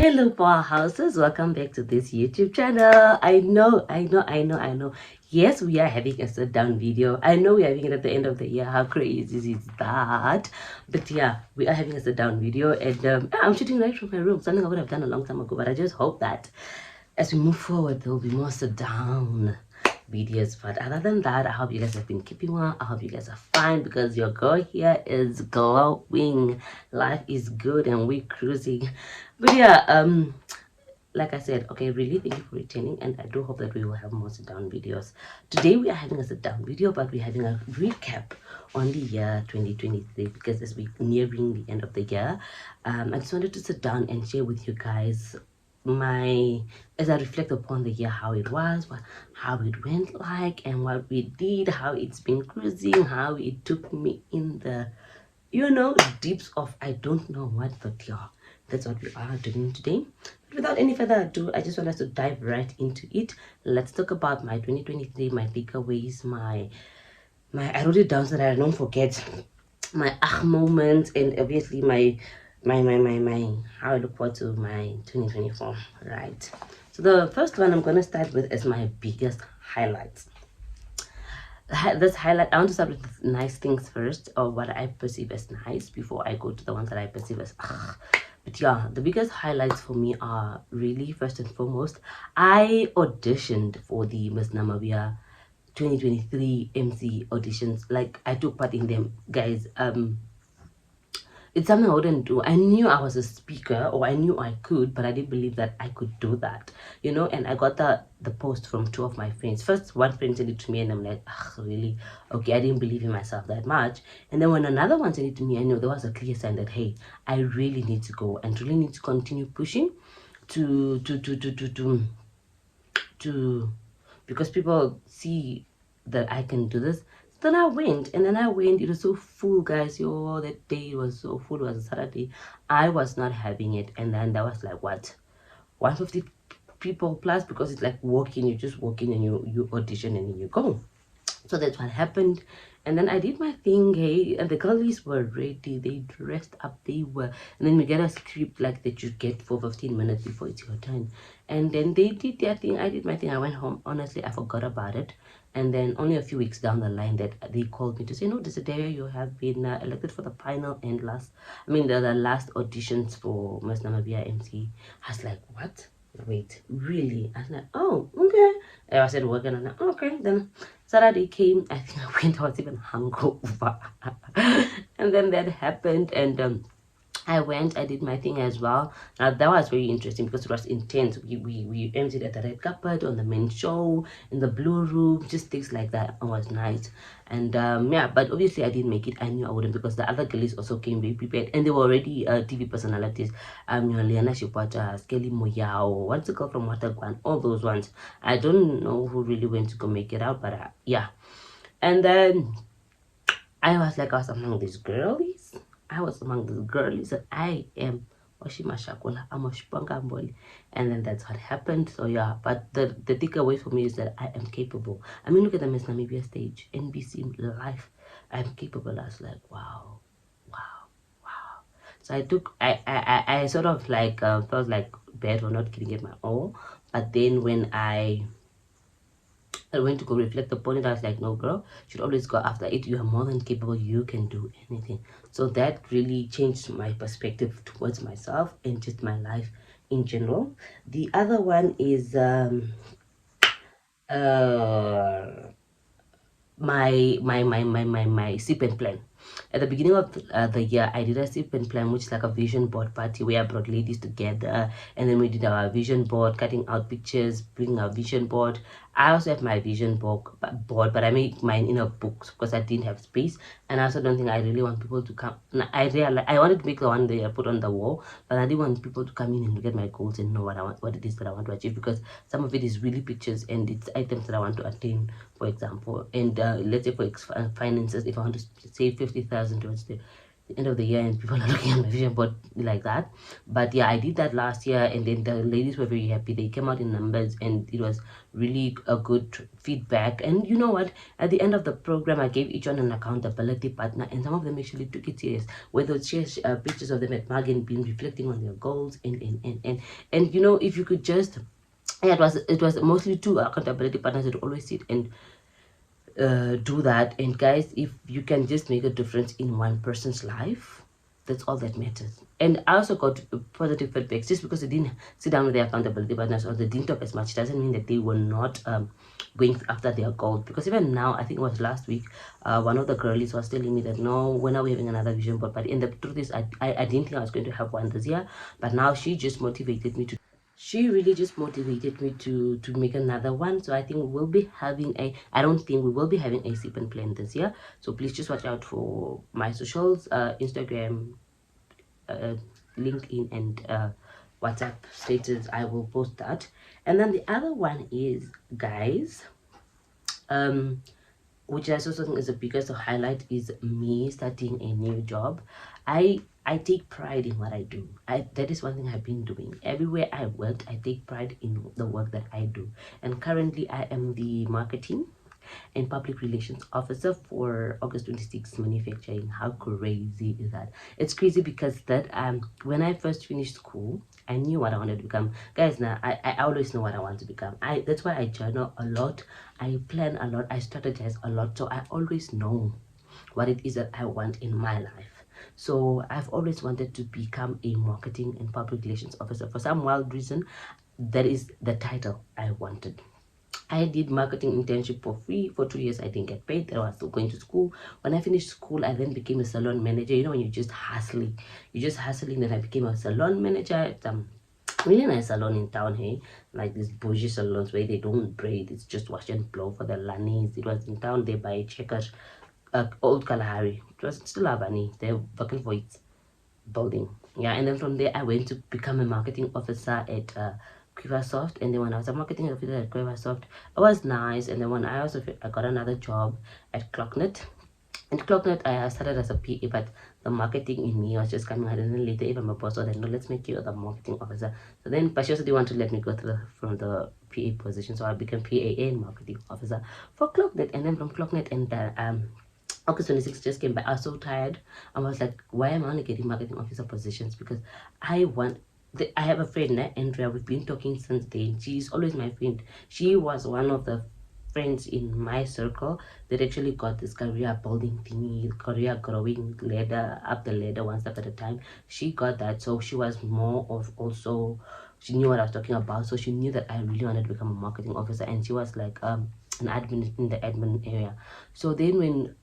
Hello powerhouses, welcome back to this YouTube channel. I know. Yes, we are having a sit down video. I know we're having it at the end of the year. How crazy is that? But yeah, we are having a sit down video, and I'm shooting right from my room, something I would have done a long time ago. But I just hope that as we move forward there will be more sit down videos. But other than that, I hope you guys have been keeping well. I hope you guys are fine, because your girl here is glowing. Life is good and we're cruising. But yeah, like I said, okay, really thank you for returning, and I do hope that we will have more sit down videos. Today we are having a sit down video, but we're having a recap on the year 2023, because as we're nearing the end of the year, I just wanted to sit down and share with you guys as I reflect upon the year, how it was, how it went like, and what we did, how it's been cruising, how it took me in the deeps of I don't know what, but yeah, that's what we are doing today. But without any further ado, I just want us to dive right into it. Let's talk about my 2023, my takeaways, my I wrote it down so that I don't forget, my moments, and obviously my how I look forward to my 2024. Right. So the first one I'm gonna start with is my biggest highlights. This highlight, I want to start with nice things first, or what I perceive as nice, before I go to the ones that I perceive as ugh. But yeah, the biggest highlights for me are really, first and foremost, I auditioned for the Miss Namibia 2023 MC auditions. Like, I took part in them, guys. It's something I wouldn't do. I knew I was a speaker, or I knew I could, but I didn't believe that I could do that, and I got the post from two of my friends. First, one friend sent it to me, and I'm like, really? Okay, I didn't believe in myself that much. And then when another one sent it to me, I know there was a clear sign that, hey, I really need to go and really need to continue pushing to because people see that I can do this. Then I went, and then I went. It was so full, guys. Yo, that day was so full. It was a Saturday. I was not having it, and then that was like, what, 150 people plus, because it's like walking. You just walk in and you audition and then you go. So that's what happened. And then I did my thing, hey, and the girlies were ready. They dressed up, and then we get a script like that you get for 15 minutes before it's your turn. And then they did their thing, I did my thing, I went home. Honestly, I forgot about it. And then only a few weeks down the line that they called me to say, no, Desideria, you have been elected for the final and the last auditions for Miss Namibia MC. I was like, what? Wait, really? I was like, oh, okay. I was at work, and I'm like, okay. Then Saturday came. I think I was even hungover. And then that happened, and I went, I did my thing as well. Now that was very interesting, because it was intense. We emptied at the red carpet, on the main show, in the blue room, just things like that. It was nice. And yeah, but obviously I didn't make it. I knew I wouldn't, because the other girls also came very prepared, and they were already TV personalities. Liana Shipwacha, Skelly Moyao, what's the girl from Watergwan, all those ones. I don't know who really went to go make it out, but yeah. And then I was like, I was among these girlies. And I am Oshimashakula, I'm Oshipangamboli. And then that's what happened. So yeah, but the takeaway for me is that I am capable. I mean, look at the Miss Namibia stage, NBC Live. I'm capable. I was like, wow, wow, wow. So I sort of like felt like bad for not giving it my all. But then when I went to go reflect upon it, I was like, no, girl, you should always go after it. You are more than capable. You can do anything. So that really changed my perspective towards myself and just my life in general. The other one is my sip and plan. At the beginning of the year, I did a sip and plan, which is like a vision board party where I brought ladies together, and then we did our vision board, cutting out pictures, bringing our vision board. I also have my vision board, but I made mine in a book because I didn't have space, and I also don't think I really want people to come. I wanted to make the one that I put on the wall, but I didn't want people to come in and look at my goals and know what it is that I want to achieve, because some of it is really pictures and it's items that I want to attain, for example. And let's say for finances, if I want to save 50,000 towards end of the year and people are looking at my vision board like that. But yeah, I did that last year, and then the ladies were very happy. They came out in numbers, and it was really a good feedback. And you know what, at the end of the program, I gave each one an accountability partner, and some of them actually took it serious, where they would share pictures of them at Mag and being reflecting on their goals, and you know, if you could just, yeah, it was mostly two accountability partners that always sit and do that. And guys, if you can just make a difference in one person's life, that's all that matters. And I also got positive feedbacks. Just because they didn't sit down with their accountability partners or they didn't talk as much doesn't mean that they were not going after their goals. Because even now, I think it was last week, one of the girlies was telling me that, no, when are we having another vision board? But in the truth is, I didn't think I was going to have one this year, but now she just motivated me to, she really just motivated me to make another one. So I think we'll be having a, I don't think we will be having a sip and plan this year. So please just watch out for my socials, Instagram, LinkedIn, and WhatsApp status. I will post that. And then the other one is, guys, which I also think is the biggest highlight, is me starting a new job. I take pride in what I do. That is one thing I've been doing. Everywhere I worked, I take pride in the work that I do. And currently, I am the marketing and public relations officer for August 26 Manufacturing. How crazy is that? It's crazy because that when I first finished school, I knew what I wanted to become. Guys, now I always know what I want to become. That's why I journal a lot, I plan a lot, I strategize a lot. So I always know what it is that I want in my life. So I've always wanted to become a marketing and public relations officer. For some wild reason, that is the title I wanted. I did marketing internship for free for 2 years. I didn't get paid. I was still going to school. When I finished school, I then became a salon manager. You know, when you're just hustling, then I became a salon manager at really nice salon in town, hey, like these bougie salons where they don't braid, it's just wash and blow for the lanis. It was in town there by Checkers, Old Kalahari. It was still Albany. They're working for it building. Yeah, and then from there I went to become a marketing officer at Quiversoft. And then when I was a marketing officer at Quiversoft, it was nice. And then when I got another job at Clocknet. And Clocknet, I started as a PA, but the marketing in me was just coming out. And then later, even my boss was like, no, let's make you the marketing officer. So then, but she also didn't want to let me go from the PA position. So I became PA and marketing officer for Clocknet. And then from Clocknet and August 26 just came back. I was so tired. I was like, why am I only getting marketing officer positions? Because I want, I have a friend, Andrea. We've been talking since then. She's always my friend. She was one of the friends in my circle that actually got this career building thingy, career growing ladder, up the ladder one step at a time. She got that. So she was more of also, she knew what I was talking about. So she knew that I really wanted to become a marketing officer. And she was like an admin in the admin area. So then when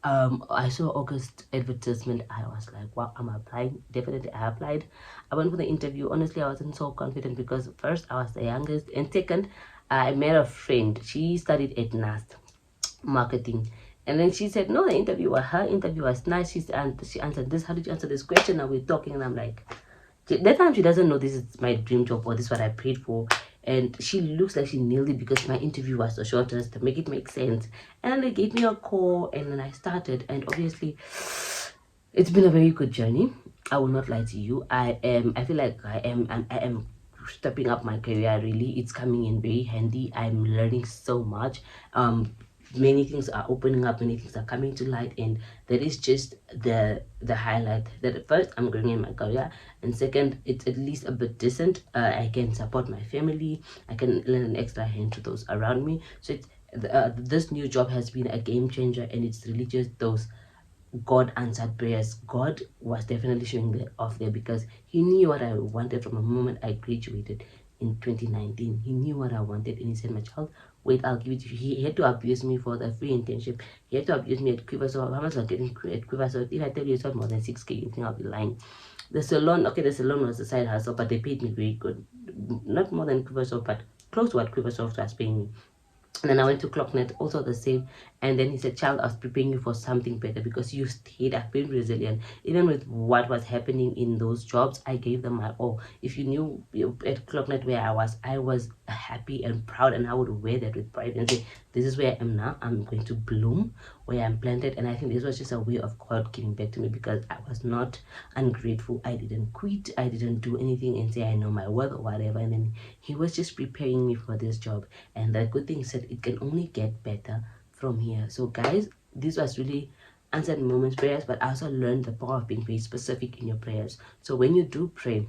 I saw August advertisement, I was like, wow, I'm applying. Definitely I applied. I went for the interview. Honestly, I wasn't so confident because first I was the youngest, and second, I met a friend. She studied at NAST marketing, and then she said, no, her interview was nice. She answered this. How did you answer this question? And we're talking, and I'm like, that time she doesn't know this is my dream job or this is what I prayed for. And she looks like she nailed it because my interview was the shortest to make it make sense. And then they gave me a call, and then I started. And obviously, it's been a very good journey. I will not lie to you. I feel like I am stepping up my career. Really, it's coming in very handy. I'm learning so much. Many things are opening up, many things are coming to light, and that is just the highlight. That at first I'm growing in my career, and second, it's at least a bit decent. I can support my family, I can lend an extra hand to those around me. So it's this new job has been a game changer, and it's really just those God answered prayers. God was definitely showing the off there because He knew what I wanted from the moment I graduated in 2019. He knew what I wanted, and He said, my child, wait, I'll give it to you. He had to abuse me for the free internship. He had to abuse me at Quiver. So how much was getting at Quiver? So if I tell you it's not more than 6K, you think I'll be lying. The salon, okay, the salon was a side hustle, but they paid me very good. Not more than Quiver, but close to what Quiver was paying me. And then I went to Clocknet, also the same. And then he said, child, I was preparing you for something better because you stayed. I've been resilient. Even with what was happening in those jobs, I gave them my all. If you knew at Clocknet where I was happy and proud, and I would wear that with pride and say, this is where I am now. I'm going to bloom where I'm planted. And I think this was just a way of God giving back to me because I was not ungrateful. I didn't quit. I didn't do anything and say I know my worth or whatever. And then he was just preparing me for this job. And the good thing is that it can only get better from here. So guys, this was really answered moments prayers, but I also learned the power of being very specific in your prayers. So when you do pray,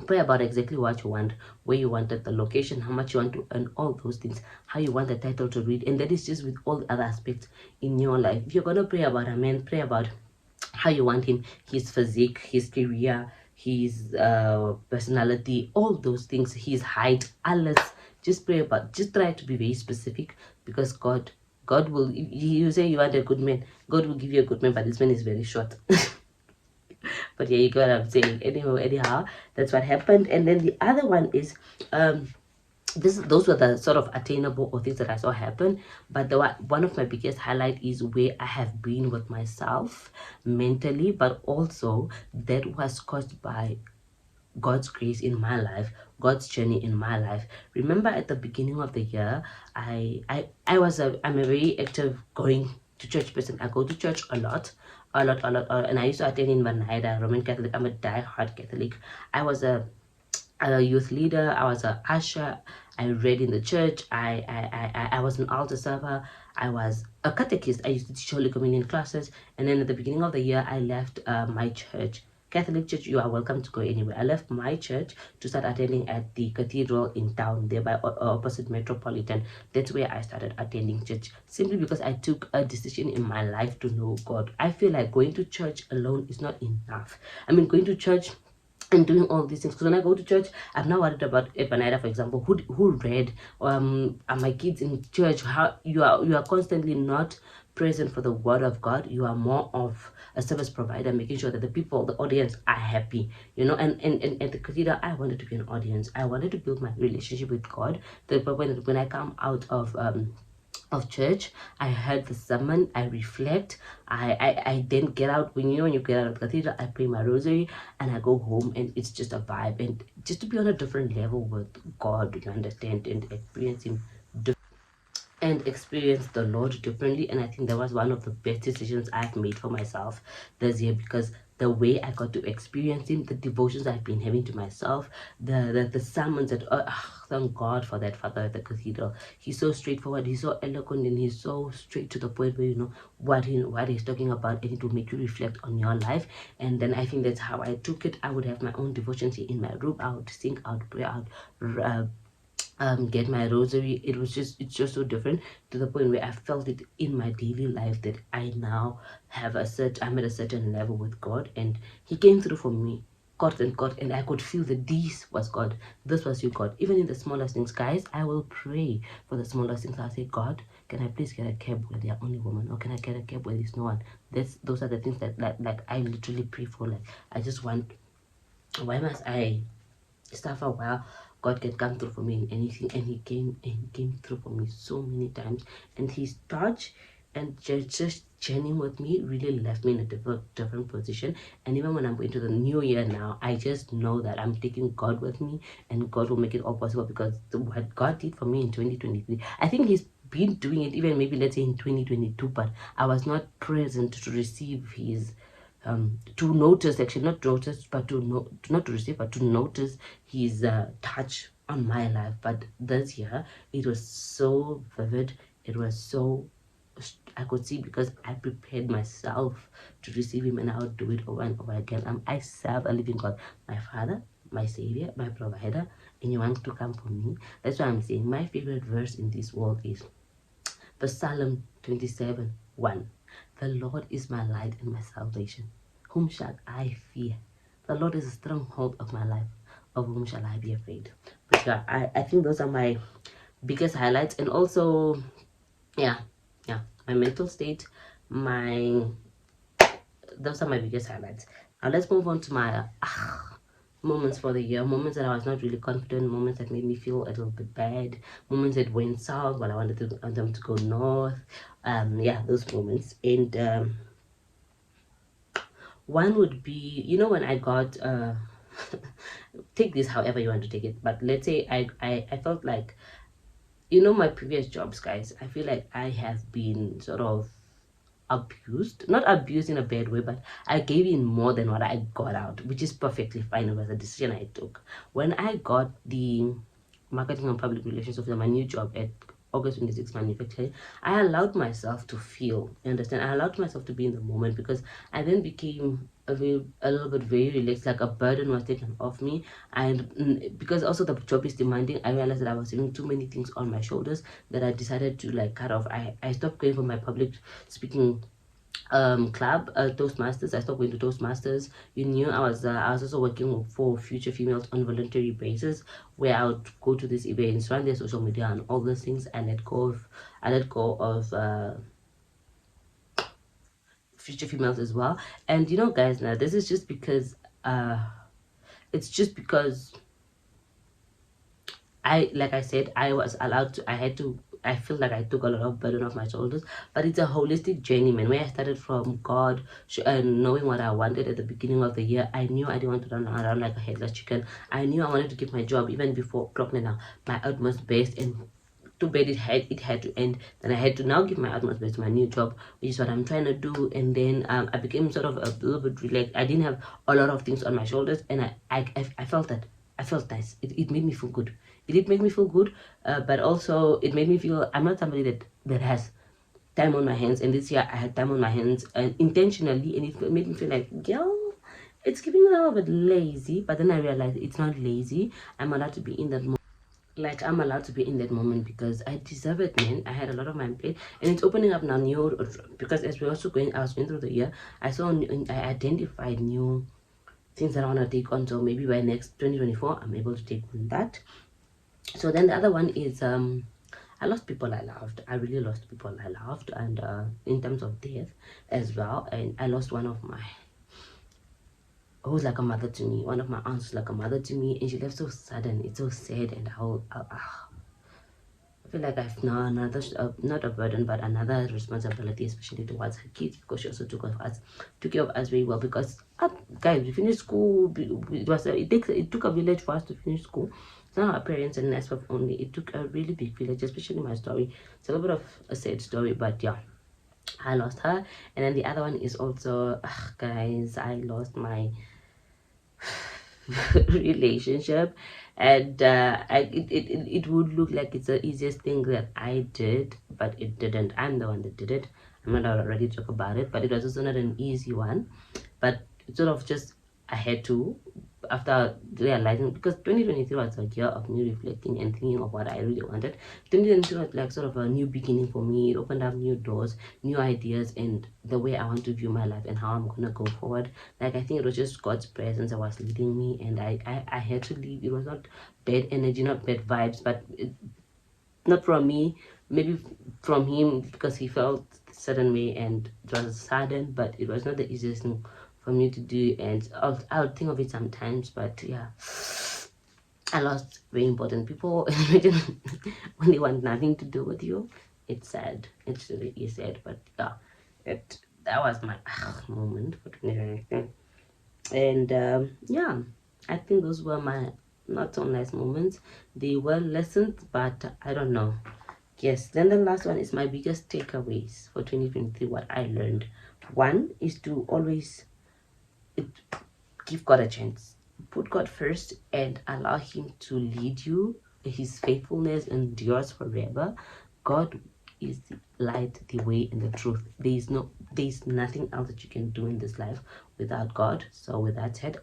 pray about exactly what you want, where you want it, the location, how much you want to earn, all those things, how you want the title to read. And that is just with all the other aspects in your life. If you're going to pray about a man, pray about how you want him, his physique, his career, his personality, all those things, his height, alles. Just pray about, just try to be very specific, because God will, you say you want a good man, God will give you a good man, but this man is very short. But yeah, you got what I'm saying. Anyhow, that's what happened. And then the other one is those were the sort of attainable or things that I saw happen. But one of my biggest highlight is where I have been with myself mentally, but also that was caused by God's grace in my life, God's journey in my life. Remember at the beginning of the year, I'm a very active going to church person. I go to church a lot, and I used to attend in Vanida, Roman Catholic. I'm a die-hard Catholic. I was a youth leader. I was a usher. I read in the church. I was an altar server. I was a catechist. I used to teach Holy Communion classes. And then at the beginning of the year, I left my church. Catholic church, you are welcome to go anywhere. I left my church to start attending at the cathedral in town, there by opposite Metropolitan. That's where I started attending church, simply because I took a decision in my life to know God. I feel like going to church alone is not enough. I mean, going to church and doing all these things, because when I go to church, I'm not worried about Evanida, for example, who read, are my kids in church, how you are constantly not present for the word of God. You are more of a service provider, making sure that the people, the audience, are happy, and at the cathedral, I wanted to be an audience. I wanted to build my relationship with God. That when I come out of church, I heard the sermon, I reflect, I then get out. When you get out of the cathedral, I pray my rosary and I go home, and it's just a vibe, and just to be on a different level with God, you understand, and experience him and experience the Lord differently. And I think that was one of the best decisions I've made for myself this year, because the way I got to experience him, the devotions I've been having to myself, the sermons that thank God for that father at the cathedral. He's so straightforward, he's so eloquent, and he's so straight to the point where you know what he's talking about, and it will make you reflect on your life. And then I think that's how I took it. I would have my own devotions here in my room. I would sing, I would pray, I would get my rosary. It's just so different, to the point where I felt it in my daily life, that I now I'm at a certain level with God, and he came through for me, God, and I could feel that this was God, this was you, God. Even in the smallest things, guys, I will pray for the smallest things. I'll say, God, can I please get a cab where there are only women, or can I get a cab where there's no one? Those are the things that like I literally pray for. Like, I just want, why must I stuff a while? God can come through for me in anything, and he came through for me so many times. And his touch and just journeying with me really left me in a different position. And even when I'm going to the new year now, I just know that I'm taking God with me, and God will make it all possible, because what God did for me in 2023, I think he's been doing it even maybe, let's say, in 2022, but I was not present to receive his to notice, actually not notice, but to know, not to receive, but to notice his touch on my life. But this year, it was so vivid, it was so, I could see, because I prepared myself to receive him, and I would do it over and over again. I serve a living God, my father, my savior, my provider, and you want to come for me. That's why I'm saying my favorite verse in this world is the Psalm 27:1. The Lord is my light and my salvation. Whom shall I fear? The Lord is a stronghold of my life. Of whom shall I be afraid? But yeah, I think those are my biggest highlights. And also, yeah, my mental state, my those are my biggest highlights. Now let's move on to my moments for the year, moments that I was not really confident, moments that made me feel a little bit bad, moments that went south while I wanted them to go north. Yeah, those moments. And one would be, when I got take this however you want to take it, but let's say I felt like, my previous jobs, guys, I feel like I have been sort of abused, not abused in a bad way, but I gave in more than what I got out, which is perfectly fine. It was a decision I took when I got the marketing and public relations officer, my new job at August 26 manufacturing. I allowed myself to feel, you understand, I allowed myself to be in the moment, because I then became a little bit very relaxed, like a burden was taken off me. And because also the job is demanding, I realized that I was having too many things on my shoulders, that I decided to like cut off. I stopped going for my public speaking club, Toastmasters. I stopped going to Toastmasters. I was also working for Future Females on voluntary basis, where I would go to these events, run their social media and all those things. I let go of Future Females as well. And guys, now this is just because it's just because like I said, I was allowed to, I feel like I took a lot of burden off my shoulders, but it's a holistic journey, man. Where I started from God and knowing what I wanted at the beginning of the year. I knew I didn't want to run around like a headless chicken. I knew I wanted to keep my job even before clocking out my utmost best, and too bad it had to end. Then I had to now give my utmost best to my new job, which is what I'm trying to do. And then I became sort of a little bit relaxed. I didn't have a lot of things on my shoulders, and I felt that. I felt nice. It made me feel good. It did make me feel good, but also it made me feel I'm not somebody that has time on my hands. And this year I had time on my hands, and intentionally, and it made me feel like, girl, it's keeping me a little bit lazy. But then I realized it's not lazy. I'm allowed to be in that moment. Like, I'm allowed to be in that moment because I deserve it, man. I had a lot of my plate, and it's opening up now new, because as I was going through the year, I identified new things that I want to take on. So maybe by next 2024 I'm able to take on that. So then the other one is I lost people I loved. I really lost people I loved, and in terms of death as well. And I lost one of my, who's like a mother to me. One of my aunts was like a mother to me, and she left so sudden. It's so sad. And I feel like I've now another not a burden, but another responsibility, especially towards her kids, because she also took care of us very well. Because guys, we finished school. It took a village for us to finish school. It's not our parents and Nesfaf only. It took a really big village, especially my story. It's a little bit of a sad story, but yeah, I lost her. And then the other one is also, guys, I lost my relationship. And it would look like it's the easiest thing that I did, but it didn't. I'm the one that did it. I'm not already talk about it, but it was also not an easy one. But it's sort of just, I had to, after realizing, because 2023 was a year of me reflecting and thinking of what I really wanted. 2023 was like sort of a new beginning for me. It opened up new doors, new ideas, and the way I want to view my life and how I'm gonna go forward. Like, I think it was just God's presence that was leading me, and I had to leave. It was not bad energy, not bad vibes, but not from me, maybe from him, because he felt a certain way, and it was sudden, but it was not the easiest thing for me to do. And I'll think of it sometimes. But yeah, I lost very important people. When they want nothing to do with you, it's sad. It's really sad. But yeah, that was my moment for 2023. And yeah, I think those were my not so nice moments. They were lessons, but I don't know. Yes, then the last one is my biggest takeaways for 2023, what I learned. One is to always give God a chance. Put God first and allow Him to lead you. His faithfulness endures forever. God is the light, the way, and the truth. There is nothing else that you can do in this life without God. So with that said,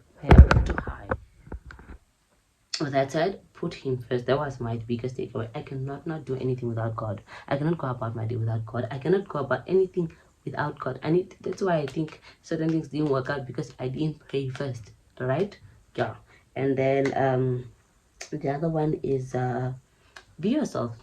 put Him first. That was my biggest takeaway. I cannot not do anything without God. I cannot go about my day without God. I cannot go about anything without God. And that's why I think certain things didn't work out, because I didn't pray first. Right? Yeah. And then the other one is be yourself.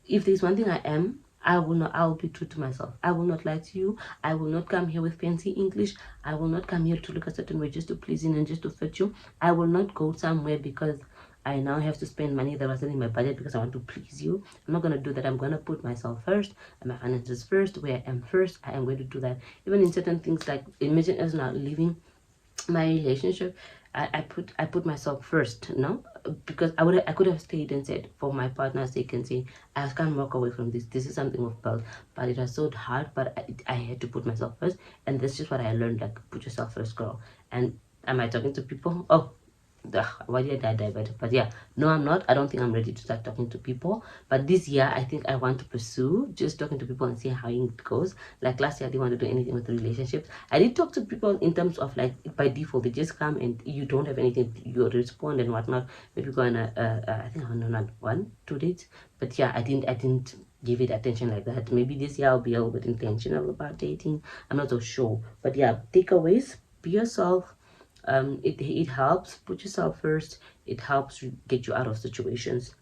If there's one thing I am, I'll be true to myself. I will not lie to you. I will not come here with fancy English. I will not come here to look a certain way just to please you and just to fit you. I will not go somewhere because I now have to spend money that wasn't in my budget because I want to please you. I'm not gonna do that. I'm gonna put myself first and my finances first, where I am first. I am going to do that. Even in certain things, like imagine us not leaving my relationship. I put myself first, no, because I could have stayed and said for my partner's sake and say I can't walk away from this. This is something of felt, but it was so hard. But I had to put myself first, and that's just what I learned. Like, put yourself first, girl. And am I talking to people? Oh, why did I divert? But yeah, no, I'm not. I don't think I'm ready to start talking to people. But this year, I think I want to pursue just talking to people and see how it goes. Like last year, I didn't want to do anything with relationships. I did talk to people in terms of like by default, they just come and you don't have anything, you respond and whatnot. Maybe go on I think on not 1, 2 dates. But yeah, I didn't give it attention like that. Maybe this year I'll be a little bit intentional about dating. I'm not so sure. But yeah, takeaways: be yourself. It helps. Put yourself first. It helps get you out of situations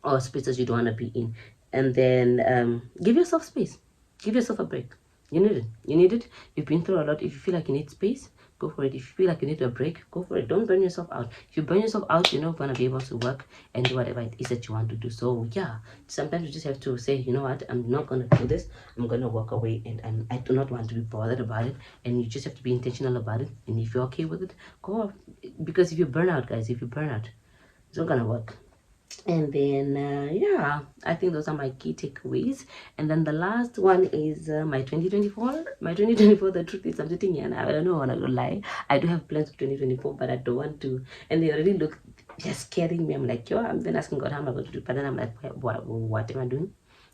or spaces you don't want to be in. And then give yourself space. Give yourself a break. You need it. You need it. You've been through a lot. If you feel like you need space, go for it. If you feel like you need a break, go for it. Don't burn yourself out. If you burn yourself out, you're not going to be able to work and do whatever it is that you want to do. So yeah, sometimes you just have to say, you know what, I'm not going to do this. I'm going to walk away, and I do not want to be bothered about it. And you just have to be intentional about it. And if you're okay with it, go off. Because if you burn out, guys, if you burn out, it's not going to work. And then yeah, I think those are my key takeaways. And then the last one is my 2024. The truth is, I'm sitting here and I don't know, I'm not gonna lie, I do have plans for 2024, but I don't want to. And they already look just scaring me. I'm like, yo, I'm been asking God how am I going to do it, but then I'm like, what am I doing?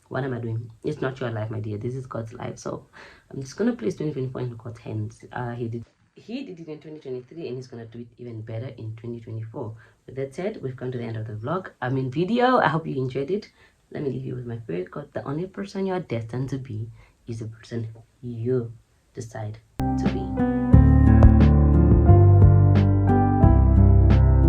What am I doing? It's not your life, my dear. This is God's life. So I'm just gonna place 2024 in God's hands. He did it in 2023, and he's gonna do it even better in 2024. With that said, we've come to the end of the vlog. I mean video. I hope you enjoyed it. Let me leave you with my favorite quote: the only person you're destined to be is the person you decide to be.